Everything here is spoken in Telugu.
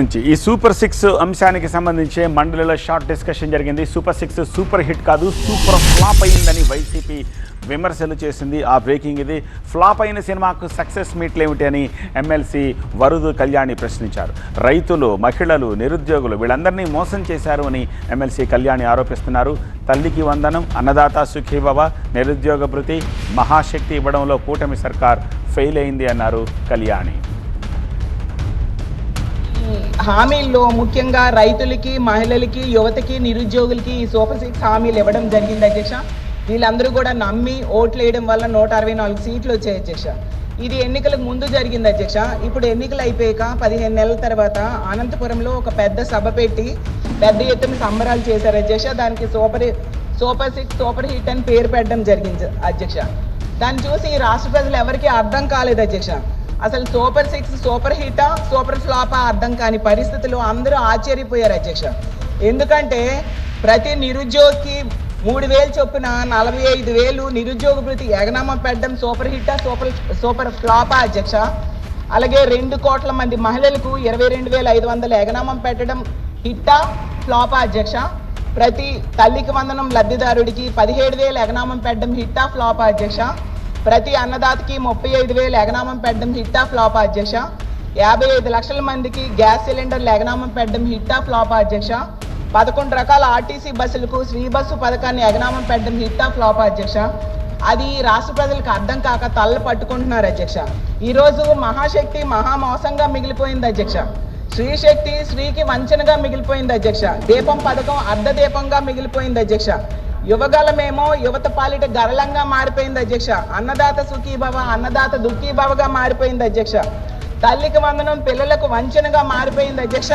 ఈ సూపర్ 6 అంశానికి సంబంధించి మండలిలో షార్ట్ డిస్కషన్ జరిగింది. సూపర్ 6 సూపర్ హిట్ కాదు, సూపర్ ఫ్లాప్ అయిందని వైసీపీ విమర్శలు చేసింది. ఆ బ్రేకింగ్ ఇది. ఫ్లాప్ అయిన సినిమాకు సక్సెస్ మీట్లు ఏమిటి అని ఎమ్మెల్సీ వరుదు కళ్యాణి ప్రశ్నించారు. రైతులు, మహిళలు, నిరుద్యోగులు వీళ్ళందరినీ మోసం చేశారు అని ఎమ్మెల్సీ కళ్యాణి ఆరోపిస్తున్నారు. తల్లికి వందనం, అన్నదాత సుఖీభవ, నిరుద్యోగ భృతి, మహాశక్తి ఇవ్వడంలో కూటమి సర్కార్ ఫెయిల్ అయింది అన్నారు కళ్యాణి. హామీల్లో ముఖ్యంగా రైతులకి, మహిళలకి, యువతకి, నిరుద్యోగులకి ఈ సూపర్ 6 హామీలు ఇవ్వడం జరిగింది అధ్యక్ష. వీళ్ళందరూ కూడా నమ్మి ఓట్లు వేయడం వల్ల 164 సీట్లు వచ్చాయి అధ్యక్ష. ఇది ఎన్నికలకు ముందు జరిగింది అధ్యక్ష. ఇప్పుడు ఎన్నికలు అయిపోయాక 15 నెలల తర్వాత అనంతపురంలో ఒక పెద్ద సభ పెట్టి పెద్ద ఎత్తున సంబరాలు చేశారు అధ్యక్ష. దానికి సూపర్ 6 సూపర్ హిట్ అని పేరు పెట్టడం జరిగింది అధ్యక్ష. దాన్ని చూసి రాష్ట్ర ప్రజలు ఎవరికీ అర్థం కాలేదు అధ్యక్ష. అసలు సూపర్ 6 సూపర్ హిటా, సూపర్ ఫ్లాపా అర్థం కాని పరిస్థితులు అందరూ ఆశ్చర్యపోయారు అధ్యక్ష. ఎందుకంటే ప్రతి నిరుద్యోగికి 3,000 చొప్పున 45,000 నిరుద్యోగ భృతి ఎగనామా పెట్టడం సూపర్ హిట్టా, సూపర్ ఫ్లాపా అధ్యక్ష. అలాగే 2 కోట్ల మంది మహిళలకు 22,500 ఎగనామం పెట్టడం హిట్టా, ఫ్లాపా అధ్యక్ష. ప్రతి తల్లికి వందనం లబ్ధిదారుడికి 17,000 ఎగనామం పెట్టడం హిట్టా, ఫ్లాపా అధ్యక్ష. ప్రతి అన్నదాతకి 35,000 ఎగనామం పెట్టడం హిట్టా, ఫ్లాపా అధ్యక్ష. 55 లక్షల మందికి గ్యాస్ సిలిండర్లు ఎగనామం పెట్టడం హిట్టా, ఫ్లాపా అధ్యక్ష. 11 రకాల ఆర్టీసీ బస్సులకు శ్రీ బస్సు పథకాన్ని ఎగనామం పెట్టడం హిట్టా, ఫ్లాపా అధ్యక్ష. అది రాష్ట్ర ప్రజలకు అర్థం కాక తల్ల పట్టుకుంటున్నారు అధ్యక్ష. ఈరోజు మహాశక్తి మహామోసంగా మిగిలిపోయింది అధ్యక్ష. శ్రీశక్తి శ్రీకి వంచనగా మిగిలిపోయింది అధ్యక్ష. దీపం పథకం అర్ధదీపంగా మిగిలిపోయింది అధ్యక్ష. యువగలమేమో యువత పాలిట గరళంగా మారిపోయింది అధ్యక్ష. అన్నదాత సుఖీభవ, అన్నదాత దుఃఖీభవగా మారిపోయింది అధ్యక్ష. తల్లికి వందనం పిల్లలకు వంచనగా మారిపోయింది అధ్యక్ష.